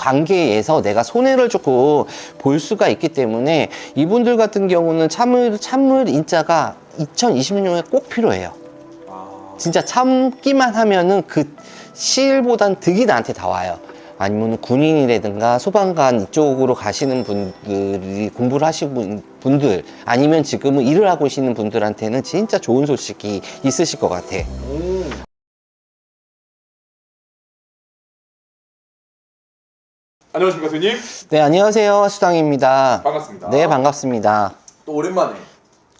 관계에서 내가 손해를 조금 볼 수가 있기 때문에 이분들 같은 경우는 참을 인자가 2026년에 꼭 필요해요. 진짜 참기만 하면은 그 시일보단 득이 나한테 다 와요. 아니면 군인이라든가 소방관 이쪽으로 가시는 분들이 공부를 하시는 분들, 아니면 지금은 일을 하고 계시는 분들한테는 진짜 좋은 소식이 있으실 것 같아. 안녕하십니까 선생님. 네, 안녕하세요. 수당입니다. 반갑습니다. 네, 반갑습니다. 또 오랜만에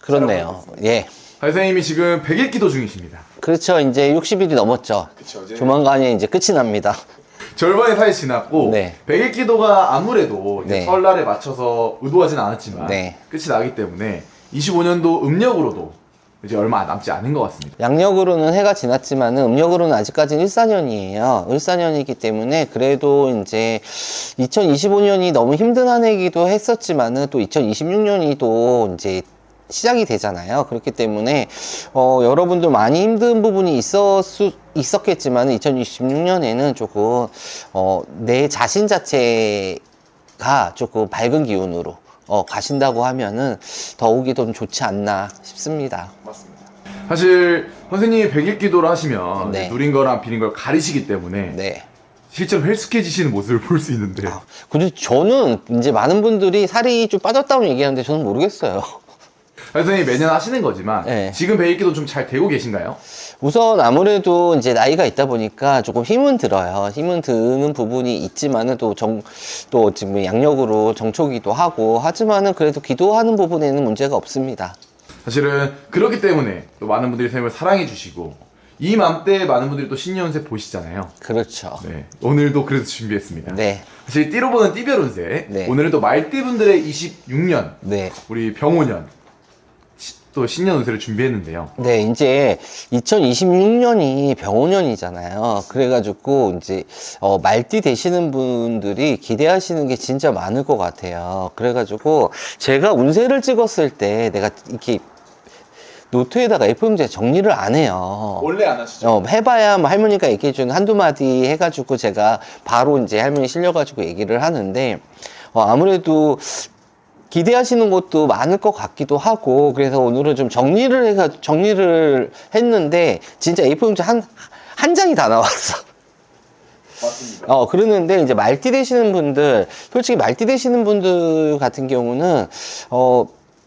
그렇네요. 예. 선생님이 지금 100일 기도 중이십니다. 그렇죠. 이제 60일이 넘었죠. 그쵸, 이제 조만간에 이제 끝이 납니다. 절반의 사이 지났고 네. 100일 기도가 아무래도 이제 네. 설날에 맞춰서 의도하진 않았지만 네. 끝이 나기 때문에 25년도 음력으로도 이제 얼마 남지 않은 것 같습니다. 양력으로는 해가 지났지만 음력으로는 아직까지는 을사년이에요. 을사년이기 때문에 그래도 이제 2025년이 너무 힘든 한 해이기도 했었지만은 또 2026년이 또 이제 시작이 되잖아요. 그렇기 때문에 여러분들 많이 힘든 부분이 있었겠지만 2026년에는 조금 내 자신 자체가 조금 밝은 기운으로 가신다고 하면은 더욱이 좀 좋지 않나 싶습니다. 맞습니다. 사실 선생님이 100일 기도를 하시면 네. 누린 거랑 비린 걸 가리시기 때문에 네. 실제로 헬스케지시는 모습을 볼 수 있는데 근데 저는 이제 많은 분들이 살이 좀 빠졌다고 얘기하는데 저는 모르겠어요. 선생님이 매년 하시는 거지만 네. 지금 100일 기도 좀 잘 되고 계신가요? 우선 아무래도 이제 나이가 있다 보니까 조금 힘은 들어요. 힘은 드는 부분이 있지만은 또 지금 양력으로 정초기도 하고 하지만은 그래도 기도하는 부분에는 문제가 없습니다. 사실은 그렇기 때문에 또 많은 분들이 선생님을 사랑해 주시고 이맘때 많은 분들이 또 신년운세 보시잖아요. 그렇죠. 네, 오늘도 그래서 준비했습니다. 네. 사실 띠로 보는 띠별운세 네. 오늘은 또 말띠분들의 26년 네. 우리 병오년 또 신년 운세를 준비했는데요. 네, 이제 2026년이 병오년이잖아요. 그래가지고 이제 말띠 되시는 분들이 기대하시는 게 진짜 많을 것 같아요. 그래가지고 제가 운세를 찍었을 때 내가 이렇게 노트에다가 F문제 정리를 안 해요. 원래 안 하시죠? 해봐야 뭐 할머니가 얘기해준 한두 마디 해가지고 제가 바로 이제 할머니 실려가지고 얘기를 하는데 아무래도 기대하시는 것도 많을 것 같기도 하고 그래서 오늘은 좀 정리를 했는데 진짜 A4용지 한 장이 다 나왔어. 맞습니다. 그러는데 이제 말띠 되시는 분들, 솔직히 말띠 되시는 분들 같은 경우는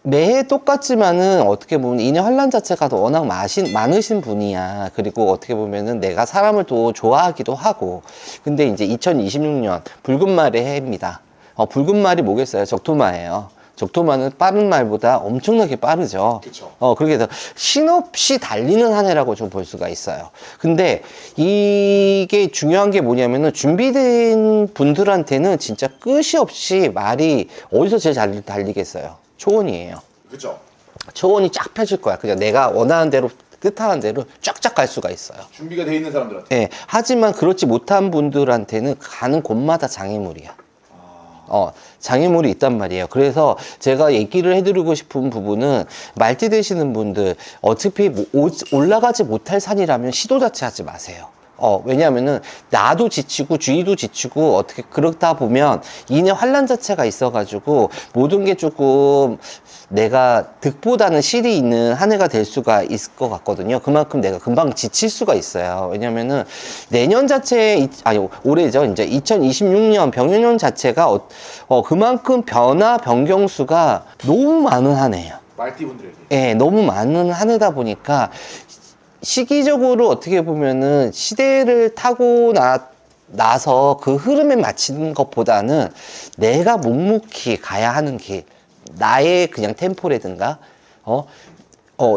매해 똑같지만은 어떻게 보면 인연 환란 자체가 워낙 많으신 분이야. 그리고 어떻게 보면은 내가 사람을 또 좋아하기도 하고. 근데 이제 2026년 붉은 말의 해입니다. 붉은 말이 뭐겠어요? 적토마예요. 적토마는 빠른 말보다 엄청나게 빠르죠. 그쵸. 그렇게 해서 신없이 달리는 한 해라고 좀 볼 수가 있어요. 근데 이게 중요한 게 뭐냐면은 준비된 분들한테는 진짜 끝이 없이 말이 어디서 제일 잘 달리겠어요? 초원이에요. 그쵸. 초원이 쫙 펴질 거야. 그냥 내가 원하는 대로 뜻하는 대로 쫙쫙 갈 수가 있어요. 준비가 돼 있는 사람들한테. 예. 하지만 그렇지 못한 분들한테는 가는 곳마다 장애물이야. 장애물이 있단 말이에요. 그래서 제가 얘기를 해드리고 싶은 부분은 말띠 되시는 분들 어차피 올라가지 못할 산이라면 시도 자체 하지 마세요. 왜냐하면은 나도 지치고 주위도 지치고 어떻게 그러다 보면 인의 환란 자체가 있어가지고 모든 게 조금 내가 득보다는 실이 있는 한 해가 될 수가 있을 것 같거든요. 그만큼 내가 금방 지칠 수가 있어요. 왜냐면은 내년 자체, 올해죠. 이제 2026년 병유년 자체가 그만큼 변화, 변경수가 너무 많은 한 해예요. 말띠분들에게. 예, 너무 많은 한 해다 보니까 시기적으로 어떻게 보면은 시대를 타고 나서 그 흐름에 맞추는 것보다는 내가 묵묵히 가야 하는 길, 나의 그냥 템포라든가,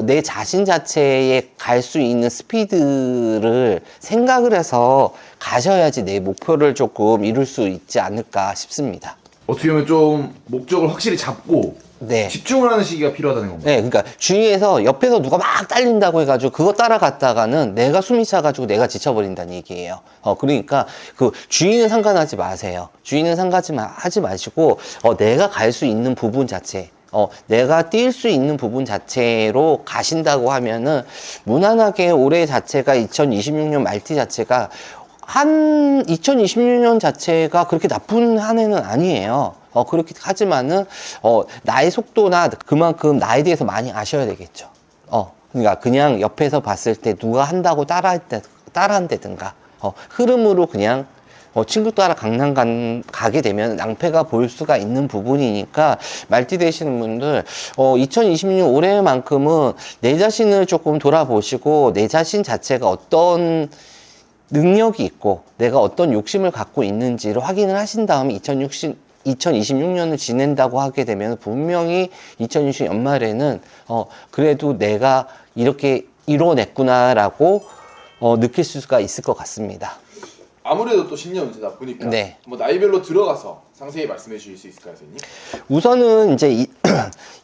내 자신 자체에 갈 수 있는 스피드를 생각을 해서 가셔야지 내 목표를 조금 이룰 수 있지 않을까 싶습니다. 어떻게 보면 좀 목적을 확실히 잡고 네. 집중을 하는 시기가 필요하다는 건가요? 네, 그러니까 주위에서 옆에서 누가 막 딸린다고 해가지고 그거 따라갔다가는 내가 숨이 차가지고 내가 지쳐버린다는 얘기예요. 그러니까 그 주위는 상관하지 마세요. 주위는 하지 마시고 내가 갈 수 있는 부분 자체, 내가 뛸 수 있는 부분 자체로 가신다고 하면은 무난하게 올해 자체가 2026년 말띠 자체가 한 2026년 자체가 그렇게 나쁜 한 해는 아니에요. 그렇게 하지만은 나의 속도나 그만큼 나에 대해서 많이 아셔야 되겠죠. 그러니까 그냥 옆에서 봤을 때 누가 한다고 따라한다든가 흐름으로 그냥 친구 따라 강남 가게 되면 낭패가 볼 수가 있는 부분이니까 말띠 되시는 분들 2026 올해만큼은 내 자신을 조금 돌아보시고 내 자신 자체가 어떤 능력이 있고 내가 어떤 욕심을 갖고 있는지를 확인을 하신 다음에 2026년을 지낸다고 하게 되면 분명히 2026 연말에는 그래도 내가 이렇게 이뤄냈구나라고 느낄 수가 있을 것 같습니다. 아무래도 또 신년 운세다 보니까 네. 뭐 나이별로 들어가서 상세히 말씀해 주실 수 있을까요, 선생님? 우선은 이제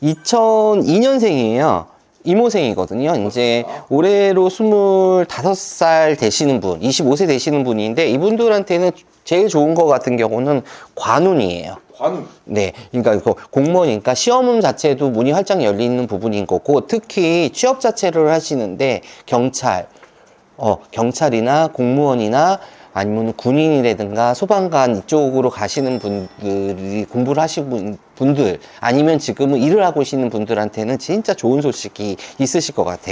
2002년생이에요. 이모생이거든요. 이제 올해로 25살 되시는 분, 25세 되시는 분인데 이분들한테는 제일 좋은 거 같은 경우는 관운이에요. 관운. 네, 그러니까 공무원이니까 시험 자체도 문이 활짝 열리는 부분인 거고 특히 취업 자체를 하시는데 경찰이나 공무원이나 아니면 군인이라든가 소방관 이쪽으로 가시는 분들이 공부를 하시는 분들 아니면 지금은 일을 하고 계시는 분들한테는 진짜 좋은 소식이 있으실 것 같아.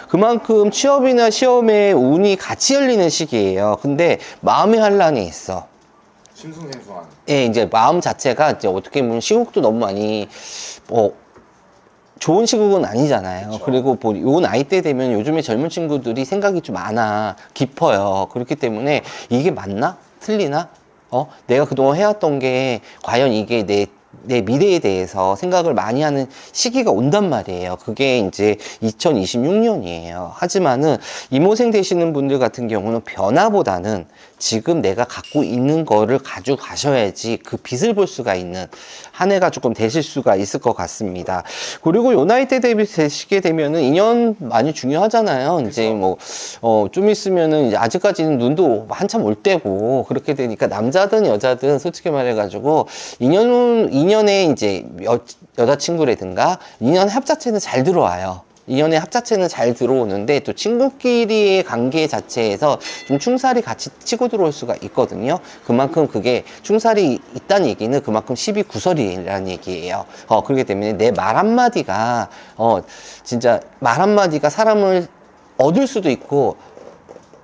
그만큼 취업이나 시험에 운이 같이 열리는 시기예요. 근데 마음의 환란이 있어. 심승생소한. 예, 이제 마음 자체가 이제 어떻게 보면 시국도 너무 많이 좋은 시국은 아니잖아요. 그쵸. 그리고 요 나이 때 되면 요즘에 젊은 친구들이 생각이 좀 깊어요. 그렇기 때문에 이게 맞나? 틀리나? 내가 그동안 해왔던 게 과연 이게 내 미래에 대해서 생각을 많이 하는 시기가 온단 말이에요. 그게 이제 2026년이에요. 하지만은 이모생 되시는 분들 같은 경우는 변화보다는 지금 내가 갖고 있는 거를 가지고 가셔야지 그 빛을 볼 수가 있는 한 해가 조금 되실 수가 있을 것 같습니다. 그리고 요 나이 때 되시게 되면은 인연 많이 중요하잖아요. 이제 좀 있으면은 이제 아직까지는 눈도 한참 올 때고 그렇게 되니까 남자든 여자든 솔직히 말해가지고 인연에 이제 여자친구라든가 인연 합 자체는 잘 들어와요. 인연의 합 자체는 잘 들어오는데 또 친구끼리의 관계 자체에서 좀 충살이 같이 치고 들어올 수가 있거든요. 그만큼 그게 충살이 있다는 얘기는 그만큼 12구설이라는 얘기예요. 그렇기 때문에 내 말 한마디가 진짜 말 한마디가 사람을 얻을 수도 있고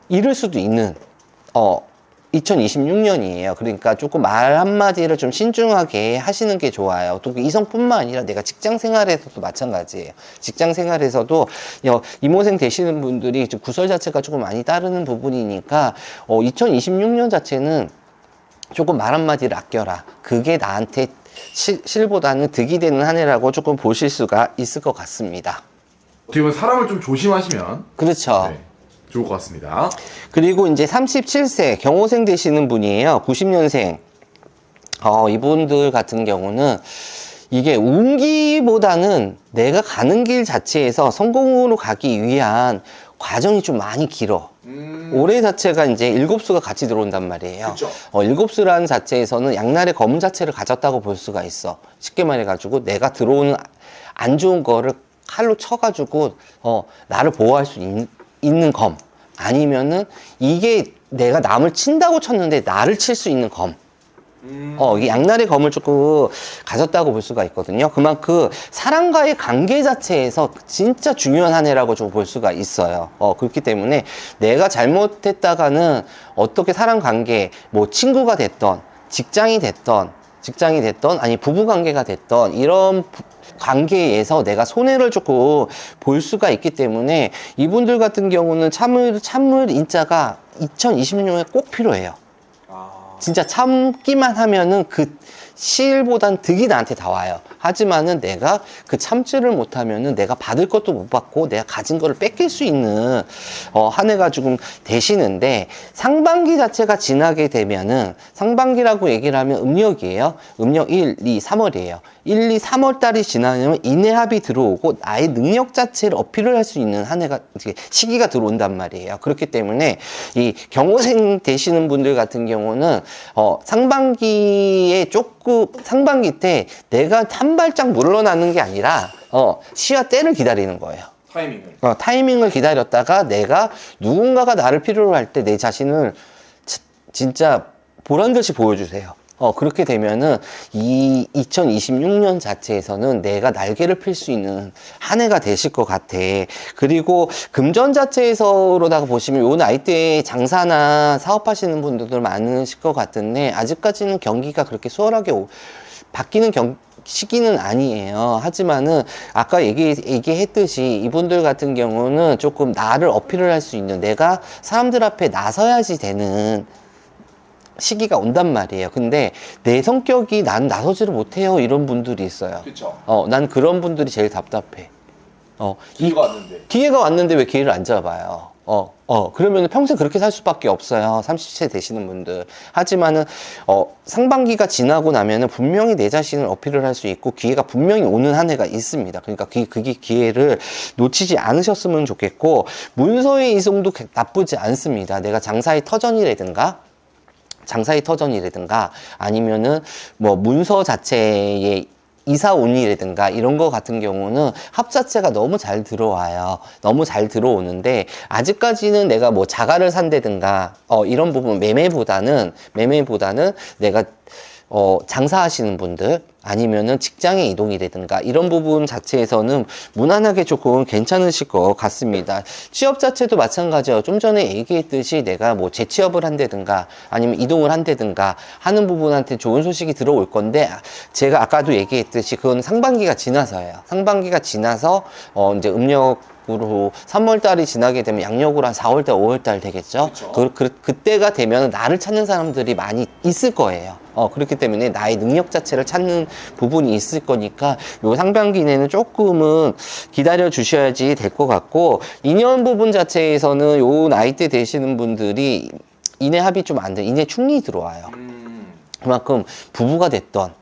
잃을 수도 있는 2026년이에요. 그러니까 조금 말 한마디를 좀 신중하게 하시는 게 좋아요. 또 이성뿐만 아니라 내가 직장 생활에서도 마찬가지예요. 직장 생활에서도 이모생 되시는 분들이 구설 자체가 조금 많이 따르는 부분이니까 2026년 자체는 조금 말 한마디를 아껴라. 그게 나한테 실보다는 득이 되는 한 해라고 조금 보실 수가 있을 것 같습니다. 어떻게 보면 사람을 좀 조심하시면 그렇죠. 네, 좋을 것 같습니다. 그리고 이제 37세 경호생 되시는 분이에요. 90년생. 이분들 같은 경우는 이게 운기보다는 내가 가는 길 자체에서 성공으로 가기 위한 과정이 좀 많이 길어. 올해 자체가 이제 일곱수가 같이 들어온단 말이에요. 그쵸. 일곱수라는 자체에서는 양날의 검은 자체를 가졌다고 볼 수가 있어. 쉽게 말해가지고 내가 들어오는 안 좋은 거를 칼로 쳐가지고 나를 보호할 수 있는 검. 아니면은 이게 내가 남을 친다고 쳤는데 나를 칠 수 있는 검. 이게 양날의 검을 조금 가졌다고 볼 수가 있거든요. 그만큼 사람과의 관계 자체에서 진짜 중요한 한 해라고 좀 볼 수가 있어요. 그렇기 때문에 내가 잘못했다가는 어떻게 사람 관계, 뭐 친구가 됐던, 직장이 됐던, 아니 부부 관계가 됐던 이런 관계에서 내가 손해를 조금 볼 수가 있기 때문에 이분들 같은 경우는 참을 인자가 2026년에 꼭 필요해요. 진짜 참기만 하면은 그 실보단 득이 나한테 다 와요. 하지만은 내가 그 참지를 못하면은 내가 받을 것도 못 받고 내가 가진 거를 뺏길 수 있는 한 해가 조금 되시는데 상반기 자체가 지나게 되면은 상반기라고 얘기를 하면 음력이에요. 음력 1, 2, 3월이에요. 1, 2, 3월 달이 지나면 인내합이 들어오고 나의 능력 자체를 어필을 할 수 있는 한 해가 시기가 들어온단 말이에요. 그렇기 때문에 이 경호생 되시는 분들 같은 경우는 상반기에 조금 상반기 때 내가 한 발짝 물러나는 게 아니라 시와 때를 기다리는 거예요. 타이밍을 기다렸다가 내가 누군가가 나를 필요로 할 때 내 자신을 진짜 보란듯이 보여주세요. 그렇게 되면은 이 2026년 자체에서는 내가 날개를 필 수 있는 한 해가 되실 것 같아. 그리고 금전 자체에서로다가 보시면 요 나이대에 장사나 사업하시는 분들도 많으실 것 같은데 아직까지는 경기가 그렇게 수월하게 바뀌는 시기는 아니에요. 하지만은 아까 얘기했듯이 이분들 같은 경우는 조금 나를 어필을 할 수 있는 내가 사람들 앞에 나서야지 되는 시기가 온단 말이에요. 근데 내 성격이 난 나서지를 못해요. 이런 분들이 있어요. 그쵸. 난 그런 분들이 제일 답답해. 기회가 왔는데 왜 기회를 안 잡아요? 그러면 평생 그렇게 살 수밖에 없어요. 30세 되시는 분들. 하지만은, 상반기가 지나고 나면은 분명히 내 자신을 어필을 할 수 있고 기회가 분명히 오는 한 해가 있습니다. 그러니까 그게 기회를 놓치지 않으셨으면 좋겠고, 문서의 이송도 나쁘지 않습니다. 내가 장사의 터전이라든가, 아니면은 뭐 문서 자체의 이사온이라든가 이런 거 같은 경우는 합 자체가 너무 잘 들어와요. 너무 잘 들어오는데 아직까지는 내가 뭐 자가를 산다든가 이런 부분 매매보다는 내가 장사하시는 분들 아니면은 직장의 이동이라든가 이런 부분 자체에서는 무난하게 조금 괜찮으실 것 같습니다. 취업 자체도 마찬가지예요. 좀 전에 얘기했듯이 내가 뭐 재취업을 한다든가 아니면 이동을 한다든가 하는 부분한테 좋은 소식이 들어올 건데 제가 아까도 얘기했듯이 그건 상반기가 지나서예요. 상반기가 지나서 이제 음력으로 3월달이 지나게 되면 양력으로 한 4월달, 5월달 되겠죠. 그때가 되면 나를 찾는 사람들이 많이 있을 거예요. 그렇기 때문에 나의 능력 자체를 찾는 부분이 있을 거니까 요 상반기내는 조금은 기다려 주셔야지 될 것 같고, 인연 부분 자체에서는 요 나이대 되시는 분들이 인해 합이 좀 안 돼. 인해 충이 들어와요. 그만큼 부부가 됐던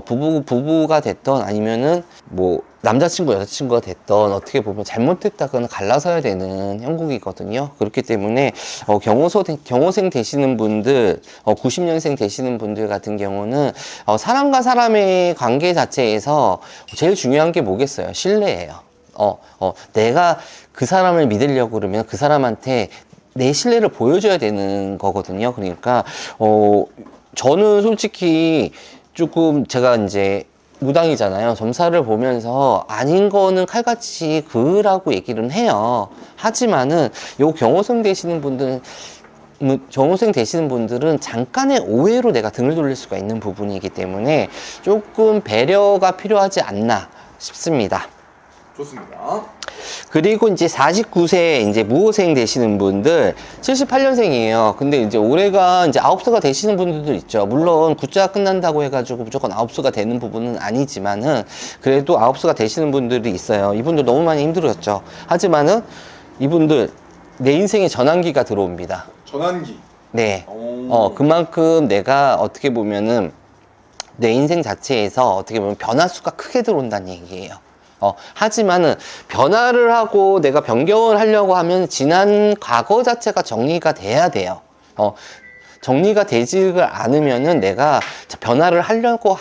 부부가 됐던 아니면은 뭐 남자친구 여자친구가 됐던 어떻게 보면 잘못됐다가는 갈라서야 되는 형국이거든요. 그렇기 때문에 경호생 되시는 분들 90년생 되시는 분들 같은 경우는 사람과 사람의 관계 자체에서 제일 중요한 게 뭐겠어요? 신뢰예요. 내가 그 사람을 믿으려고 그러면 그 사람한테 내 신뢰를 보여줘야 되는 거거든요. 그러니까 저는 솔직히 조금 제가 이제 무당이잖아요. 점사를 보면서 아닌 거는 칼같이 그으라고 얘기를 해요. 하지만은 요 경호생 되시는 분들은 잠깐의 오해로 내가 등을 돌릴 수가 있는 부분이기 때문에 조금 배려가 필요하지 않나 싶습니다. 좋습니다. 그리고 이제 49세 이제 무호생 되시는 분들 78년생이에요. 근데 이제 올해가 이제 9수가 되시는 분들도 있죠. 물론 굿자가 끝난다고 해가지고 무조건 9수가 되는 부분은 아니지만은 그래도 9수가 되시는 분들이 있어요. 이분들 너무 많이 힘들었죠. 하지만은 이분들 내 인생에 전환기가 들어옵니다. 전환기. 네. 그만큼 내가 어떻게 보면은 내 인생 자체에서 어떻게 보면 변화수가 크게 들어온다는 얘기예요. 하지만은 변화를 하고 내가 변경을 하려고 하면 지난 과거 자체가 정리가 돼야 돼요. 정리가 되지를 않으면은 내가 변화를 하려고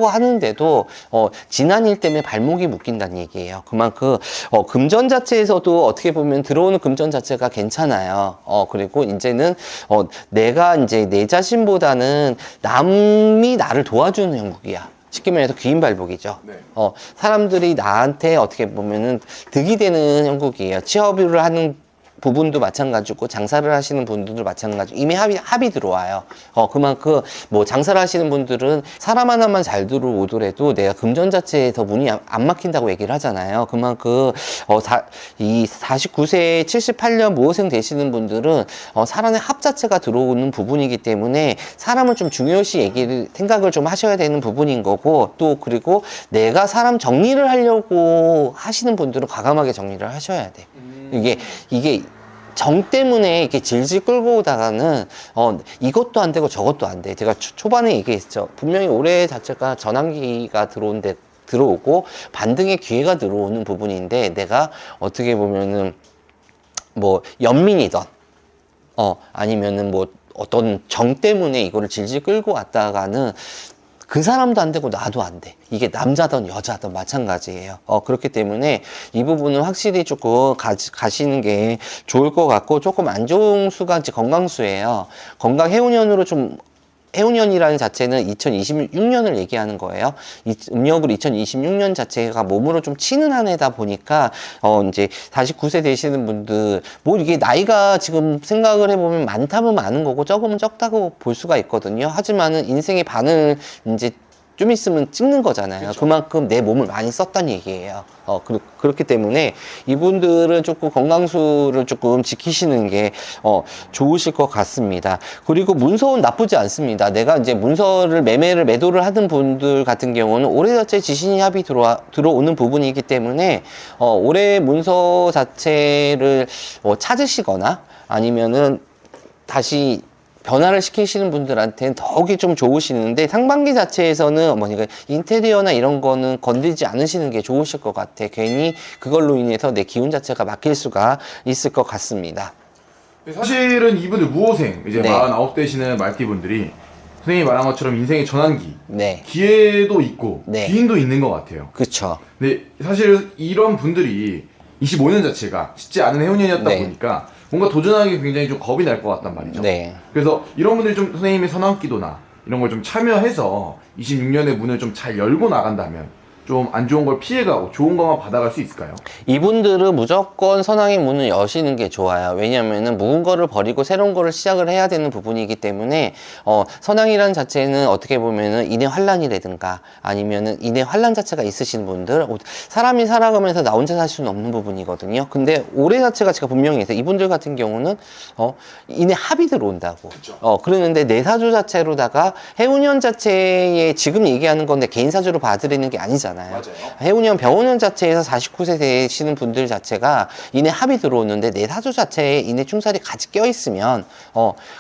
하는데도 지난 일 때문에 발목이 묶인다는 얘기예요. 그만큼 금전 자체에서도 어떻게 보면 들어오는 금전 자체가 괜찮아요. 그리고 이제는 내가 이제 내 자신보다는 남이 나를 도와주는 형국이야. 쉽게 말해서 귀인발복이죠. 네. 사람들이 나한테 어떻게 보면은 득이 되는 형국이에요. 취업을 하는 부분도 마찬가지고 장사를 하시는 분들도 마찬가지고 이미 합이 들어와요. 그만큼 뭐 장사를 하시는 분들은 사람 하나만 잘 들어오더라도 내가 금전 자체에서 문이 안 막힌다고 얘기를 하잖아요. 그만큼 이 49세 78년 무호생 되시는 분들은 사람의 합 자체가 들어오는 부분이기 때문에 사람을 좀 중요시 생각을 좀 하셔야 되는 부분인 거고, 또 그리고 내가 사람 정리를 하려고 하시는 분들은 과감하게 정리를 하셔야 돼. 이게 정 때문에 이렇게 질질 끌고 오다가는 이것도 안 되고 저것도 안 돼. 제가 초반에 얘기했죠. 분명히 올해 자체가 전환기가 들어오고 반등의 기회가 들어오는 부분인데, 내가 어떻게 보면은 뭐 연민이던 아니면은 뭐 어떤 정 때문에 이거를 질질 끌고 왔다가는 그 사람도 안 되고 나도 안 돼. 이게 남자든 여자든 마찬가지예요. 그렇기 때문에 이 부분은 확실히 조금 가시는 게 좋을 것 같고, 조금 안 좋은 수가 이제 건강수예요. 건강 해운년으로 좀, 해운년이라는 자체는 2026년을 얘기하는 거예요. 음력으로 2026년 자체가 몸으로 좀 치는 한 해다 보니까, 이제 49세 되시는 분들, 뭐 이게 나이가 지금 생각을 해보면 많다면 많은 거고, 적으면 적다고 볼 수가 있거든요. 하지만은 인생의 반을 이제 좀 있으면 찍는 거잖아요. 그쵸. 그만큼 내 몸을 많이 썼다는 얘기예요. 그렇기 때문에 이분들은 조금 건강수를 조금 지키시는 게, 좋으실 것 같습니다. 그리고 문서는 나쁘지 않습니다. 내가 이제 문서를 매도를 하는 분들 같은 경우는 올해 자체 지신이 합이 들어오는 부분이기 때문에, 올해 문서 자체를 찾으시거나 아니면은 다시 변화를 시키시는 분들한테는 더욱이 좀 좋으시는데, 상반기 자체에서는 뭐니까 인테리어나 이런 거는 건들지 않으시는 게 좋으실 것 같아. 괜히 그걸로 인해서 내 기운 자체가 막힐 수가 있을 것 같습니다. 사실은 이분들 무호생 이제 네. 49 되시는 말띠분들이 선생님이 말한 것처럼 인생의 전환기, 네. 기회도 있고 네. 기인도 있는 것 같아요. 그쵸. 근데 사실 이런 분들이 25년 자체가 쉽지 않은 해운년이었다 네. 보니까 뭔가 도전하기 굉장히 좀 겁이 날 것 같단 말이죠. 네. 그래서 이런 분들이 좀 선생님의 선왕기도나 이런 걸 좀 참여해서 26년의 문을 좀 잘 열고 나간다면 좀 안 좋은 걸 피해가고 좋은 것만 받아갈 수 있을까요? 이분들은 무조건 선왕의 문을 여시는 게 좋아요. 왜냐면은 묵은 거를 버리고 새로운 거를 시작을 해야 되는 부분이기 때문에, 선왕이라는 자체는 어떻게 보면은 인의 환란이라든가 아니면은 인의 환란 자체가 있으신 분들, 사람이 살아가면서 나 혼자 살 수는 없는 부분이거든요. 근데 올해 자체가 제가 분명히 해서 이분들 같은 경우는, 인의 합이 들어온다고. 그쵸. 그러는데 내 사주 자체로다가 해운년 자체에 지금 얘기하는 건데 개인 사주로 봐드리는 게 아니잖아요. 맞아요. 해운년 병원년 자체에서 49세 되시는 분들 자체가 인해 합이 들어오는데 내 사주 자체에 인해 충살이 같이 껴있으면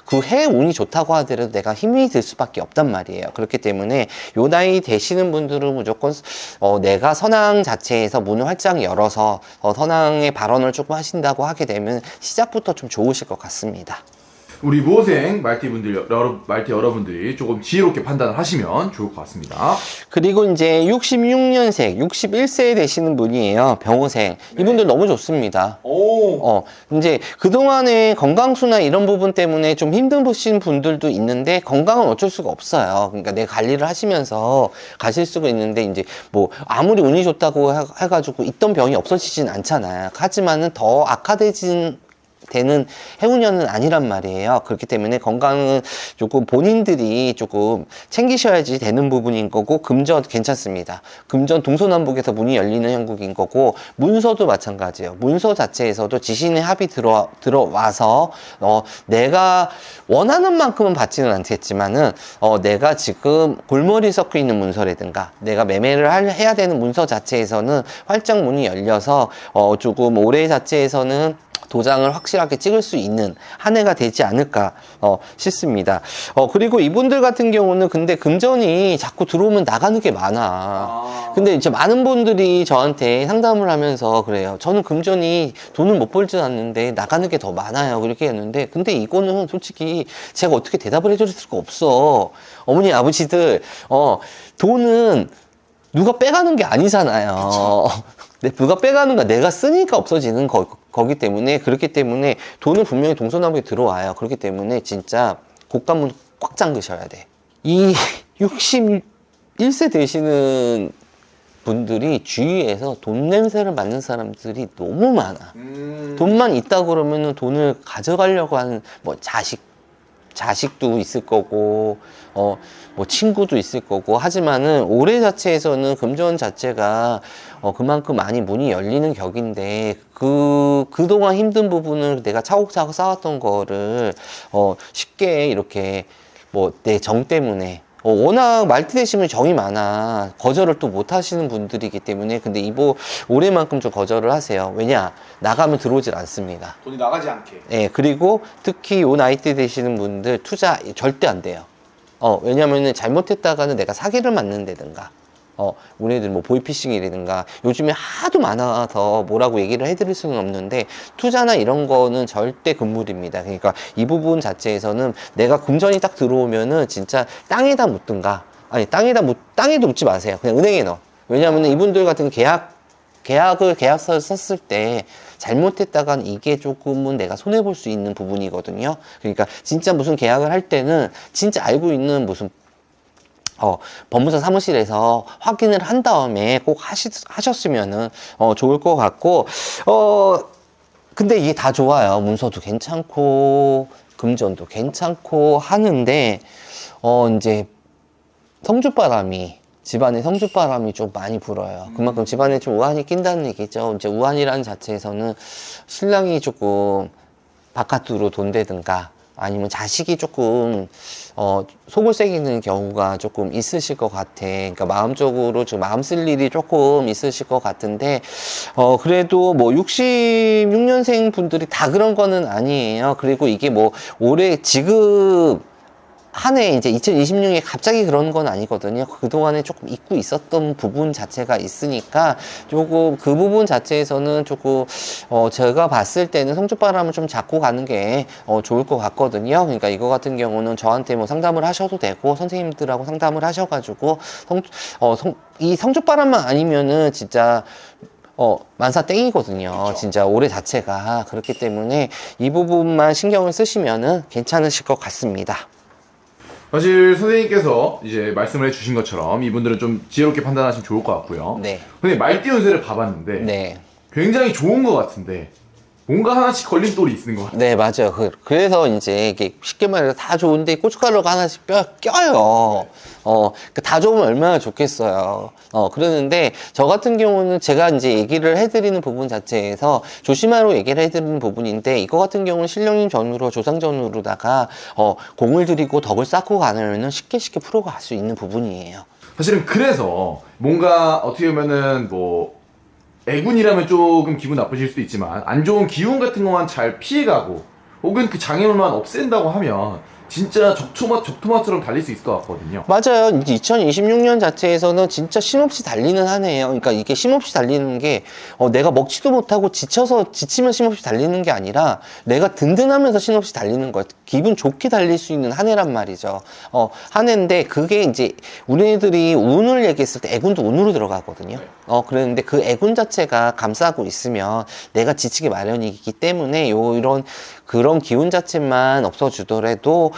그 해 운이 좋다고 하더라도 내가 힘이 들 수밖에 없단 말이에요. 그렇기 때문에 요 나이 되시는 분들은 무조건 내가 선왕 자체에서 문을 활짝 열어서 선왕의 발언을 조금 하신다고 하게 되면 시작부터 좀 좋으실 것 같습니다. 우리 무호생 말띠분들, 말띠 여러분들이 조금 지혜롭게 판단을 하시면 좋을 것 같습니다. 그리고 이제 66년생, 61세 되시는 분이에요. 병호생. 이분들 너무 좋습니다. 오. 이제 그동안에 건강수나 이런 부분 때문에 좀 힘드신 분들도 있는데, 건강은 어쩔 수가 없어요. 그러니까 내 관리를 하시면서 가실 수가 있는데, 이제 뭐 아무리 운이 좋다고 해가지고 있던 병이 없어지진 않잖아요. 하지만은 더 되는 해운년은 아니란 말이에요. 그렇기 때문에 건강은 조금 본인들이 조금 챙기셔야지 되는 부분인 거고, 금전 괜찮습니다. 금전 동서남북에서 문이 열리는 형국인 거고, 문서도 마찬가지예요. 문서 자체에서도 지신의 합이 들어와서 내가 원하는 만큼은 받지는 않겠지만은 내가 지금 골머리 섞여 있는 문서라든가 내가 매매를 해야 되는 문서 자체에서는 활짝 문이 열려서 조금 올해 자체에서는 도장을 확실하게 찍을 수 있는 한 해가 되지 않을까 싶습니다. 그리고 이분들 같은 경우는 근데 금전이 자꾸 들어오면 나가는 게 많아. 근데 이제 많은 분들이 저한테 상담을 하면서 그래요. 저는 금전이 돈을 못 벌진 않는데 나가는 게 더 많아요. 그렇게 했는데, 근데 이거는 솔직히 제가 어떻게 대답을 해줄 수가 없어. 어머니, 아버지들, 돈은 누가 빼가는 게 아니잖아요. 누가 빼가는 거 내가 쓰니까 없어지는 거기 때문에, 그렇기 때문에 돈은 분명히 동서남북에 들어와요. 그렇기 때문에 진짜 곡간문 꽉 잠그셔야 돼. 이 61세 되시는 분들이 주위에서 돈 냄새를 맡는 사람들이 너무 많아. 돈만 있다 그러면은 돈을 가져가려고 하는 뭐 자식도 있을 거고, 뭐 친구도 있을 거고, 하지만은 올해 자체에서는 금전 자체가 그만큼 많이 문이 열리는 격인데, 그동안 힘든 부분을 내가 차곡차곡 쌓았던 거를 쉽게 이렇게 뭐 내 정 때문에, 워낙 말띠 되시면 정이 많아. 거절을 또 못 하시는 분들이기 때문에, 근데 올해만큼 좀 거절을 하세요. 왜냐? 나가면 들어오질 않습니다. 돈이 나가지 않게. 예, 그리고 특히 요 나이대 되시는 분들 투자 절대 안 돼요. 왜냐면은 잘못했다가는 내가 사기를 맞는다든가, 우리들 뭐 보이피싱이라든가 요즘에 하도 많아서 뭐라고 얘기를 해드릴 수는 없는데, 투자나 이런 거는 절대 금물입니다. 그러니까 이 부분 자체에서는 내가 금전이 딱 들어오면은 진짜 땅에다 묻든가 아니, 땅에도 묻지 마세요. 그냥 은행에 넣어. 왜냐하면 이분들 같은 계약서를 썼을 때 잘못했다간 이게 조금은 내가 손해볼 수 있는 부분이거든요. 그러니까 진짜 무슨 계약을 할 때는 진짜 알고 있는 무슨 법무사 사무실에서 확인을 한 다음에 꼭 하셨으면은 좋을 것 같고, 근데 이게 다 좋아요. 문서도 괜찮고 금전도 괜찮고 하는데 이제 집안에 성주바람이 좀 많이 불어요. 그만큼 집안에 좀 우환이 낀다는 얘기죠. 이제 우환이라는 자체에서는 신랑이 조금 바깥으로 돈대든가 아니면 자식이 조금 속을 새기는 경우가 조금 있으실 것 같아. 그러니까 마음적으로 지금 마음 쓸 일이 조금 있으실 것 같은데 그래도 뭐 66년생 분들이 다 그런 거는 아니에요. 그리고 이게 뭐 올해 지금 한 해 이제 2026년에 갑자기 그런 건 아니거든요. 그동안에 조금 잊고 있었던 부분 자체가 있으니까 조금 그 부분 자체에서는 조금 제가 봤을 때는 성주바람을 좀 잡고 가는 게 좋을 것 같거든요. 그러니까 이거 같은 경우는 저한테 뭐 상담을 하셔도 되고 선생님들하고 상담을 하셔가지고 이 성주바람만 아니면은 진짜 만사 땡이거든요. 그쵸. 진짜 올해 자체가. 그렇기 때문에 이 부분만 신경을 쓰시면은 괜찮으실 것 같습니다. 사실 선생님께서 이제 말씀을 해주신 것처럼 이분들은 좀 지혜롭게 판단하시면 좋을 것 같고요. 네. 근데 말띠 운세를 봐봤는데 네. 굉장히 좋은 것 같은데 뭔가 하나씩 걸림돌이 있는 것 같아요. 네, 맞아요. 그래서 이제 이게 쉽게 말해서 다 좋은데 고춧가루가 하나씩 껴요. 다 좋으면 얼마나 좋겠어요. 그러는데 저 같은 경우는 제가 이제 얘기를 해드리는 부분 자체에서 조심하라고 얘기를 해드리는 부분인데 이거 같은 경우는 신령인 전으로 조상전으로다가 공을 들이고 덕을 쌓고 가면은 쉽게 풀어갈 수 있는 부분이에요. 사실은 그래서 뭔가 어떻게 보면은 뭐 애군이라면 조금 기분 나쁘실 수도 있지만 안 좋은 기운 같은 것만 잘 피해가고 혹은 그 장애물만 없앤다고 하면 진짜 적토마처럼 달릴 수 있을 것 같거든요. 맞아요. 이제 2026년 자체에서는 진짜 쉼없이 달리는 한 해예요. 그러니까 이게 쉼없이 달리는 게 내가 먹지도 못하고 지치면 쉼없이 달리는 게 아니라 내가 든든하면서 쉼없이 달리는 거예요. 기분 좋게 달릴 수 있는 한 해란 말이죠. 한 해인데 그게 이제 우리들이 운을 얘기했을 때 애군도 운으로 들어가거든요. 그랬는데 그 애군 자체가 감싸고 있으면 내가 지치기 마련이기 때문에 이런 그런 기운 자체만 없어주더라도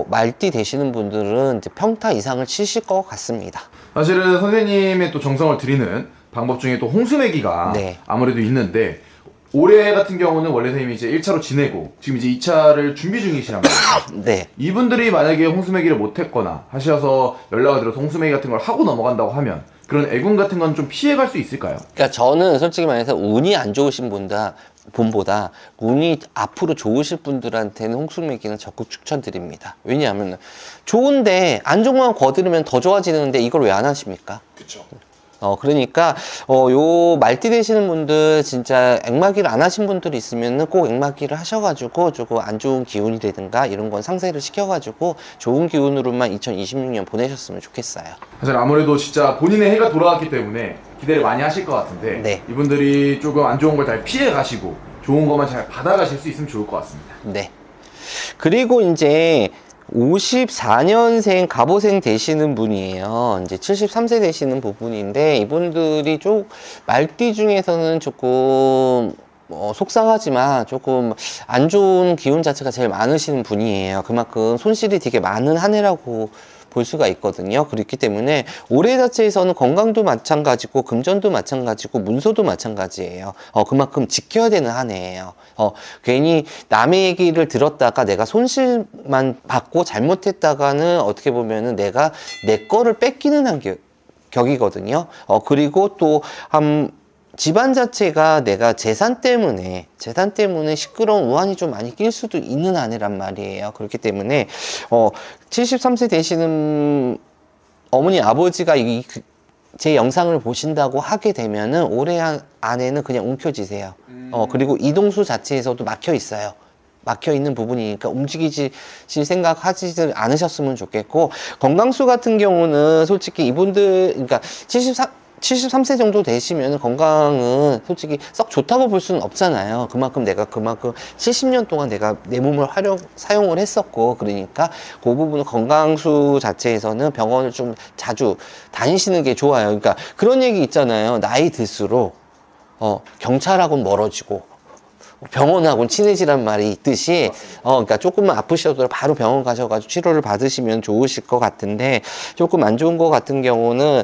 말띠 되시는 분들은 이제 평타 이상을 치실 것 같습니다. 사실은 선생님의 또 정성을 드리는 방법 중에 또 홍수매기가 네. 아무래도 있는데 올해 같은 경우는 원래 선생님이 이제 1차로 지내고 지금 이제 2차를 준비 중이시란 말이에요. 네. 이분들이 만약에 홍수매기를 못했거나 하셔서 연락을 들어서 홍수매기 같은 걸 하고 넘어간다고 하면 그런 애군 같은 건 좀 피해갈 수 있을까요? 그러니까 저는 솔직히 말해서 운이 안 좋으신 분보다 운이 앞으로 좋으실 분들한테는 홍수매기는 적극 추천드립니다. 왜냐하면 좋은데 안 좋은 건 거두면 더 좋아지는데 이걸 왜 안 하십니까? 그쵸. 그러니까 요 말띠 되시는 분들 진짜 액마기를 안 하신 분들이 있으면은 꼭 액마기를 하셔가지고 조금 안 좋은 기운이라든가 이런 건 상쇄를 시켜가지고 좋은 기운으로만 2026년 보내셨으면 좋겠어요. 사실 아무래도 진짜 본인의 해가 돌아왔기 때문에 기대를 많이 하실 것 같은데 네. 이분들이 조금 안 좋은 걸 잘 피해 가시고 좋은 것만 잘 받아가실 수 있으면 좋을 것 같습니다. 네. 그리고 이제 54년생 갑오생 되시는 분이에요. 이제 73세 되시는 부분인데 이분들이 말띠 중에서는 조금 속상하지만 조금 안 좋은 기운 자체가 제일 많으시는 분이에요. 그만큼 손실이 되게 많은 한 해라고 볼 수가 있거든요. 그렇기 때문에 올해 자체에서는 건강도 마찬가지고 금전도 마찬가지고 문서도 마찬가지예요. 그만큼 지켜야 되는 한 해예요. 괜히 남의 얘기를 들었다가 내가 손실만 받고 잘못했다가는 어떻게 보면은 내가 내 거를 뺏기는 격이거든요. 그리고 또 집안 자체가 내가 재산 때문에 시끄러운 우환이 좀 많이 낄 수도 있는 한 해란 말이에요. 그렇기 때문에 73세 되시는 어머니 아버지가 제 영상을 보신다고 하게 되면은 올해 안에는 그냥 움켜쥐세요. 그리고 이동수 자체에서도 막혀 있어요. 막혀 있는 부분이니까 움직이실 생각하지 않으셨으면 좋겠고, 건강수 같은 경우는 솔직히 이분들, 그러니까 73세 정도 되시면 건강은 솔직히 썩 좋다고 볼 수는 없잖아요. 그만큼 70년 동안 내가 내 몸을 사용을 했었고, 그러니까 그 부분은 건강수 자체에서는 병원을 좀 자주 다니시는 게 좋아요. 그러니까 그런 얘기 있잖아요. 나이 들수록 경찰하고는 멀어지고 병원하고는 친해지란 말이 있듯이, 그러니까 조금만 아프셔도 바로 병원 가셔가지고 치료를 받으시면 좋으실 것 같은데, 조금 안 좋은 것 같은 경우는,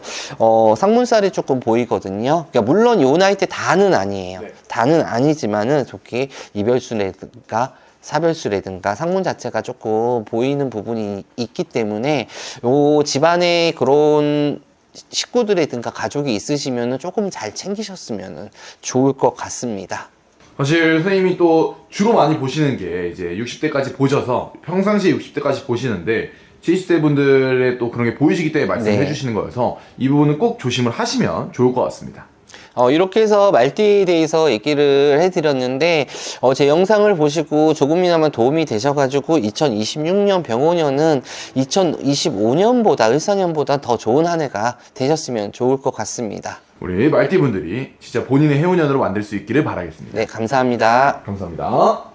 상문살이 조금 보이거든요. 그러니까 물론 요 나이 때 다는 아니에요. 네. 다는 아니지만은, 특히 이별수라든가, 사별수라든가 상문 자체가 조금 보이는 부분이 있기 때문에, 요 집안에 그런 식구들이든가 가족이 있으시면은 조금 잘 챙기셨으면 좋을 것 같습니다. 사실 선생님이 또 주로 많이 보시는 게 이제 60대까지 보셔서 평상시에 60대까지 보시는데 70대 분들의 또 그런 게 보이시기 때문에 말씀해 네. 주시는 거여서 이 부분은 꼭 조심을 하시면 좋을 것 같습니다. 이렇게 해서 말띠에 대해서 얘기를 해드렸는데, 제 영상을 보시고 조금이나마 도움이 되셔가지고 2026년 병오년은 2025년보다, 을사년보다 더 좋은 한 해가 되셨으면 좋을 것 같습니다. 우리 말띠 분들이 진짜 본인의 해운년으로 만들 수 있기를 바라겠습니다. 네, 감사합니다. 감사합니다.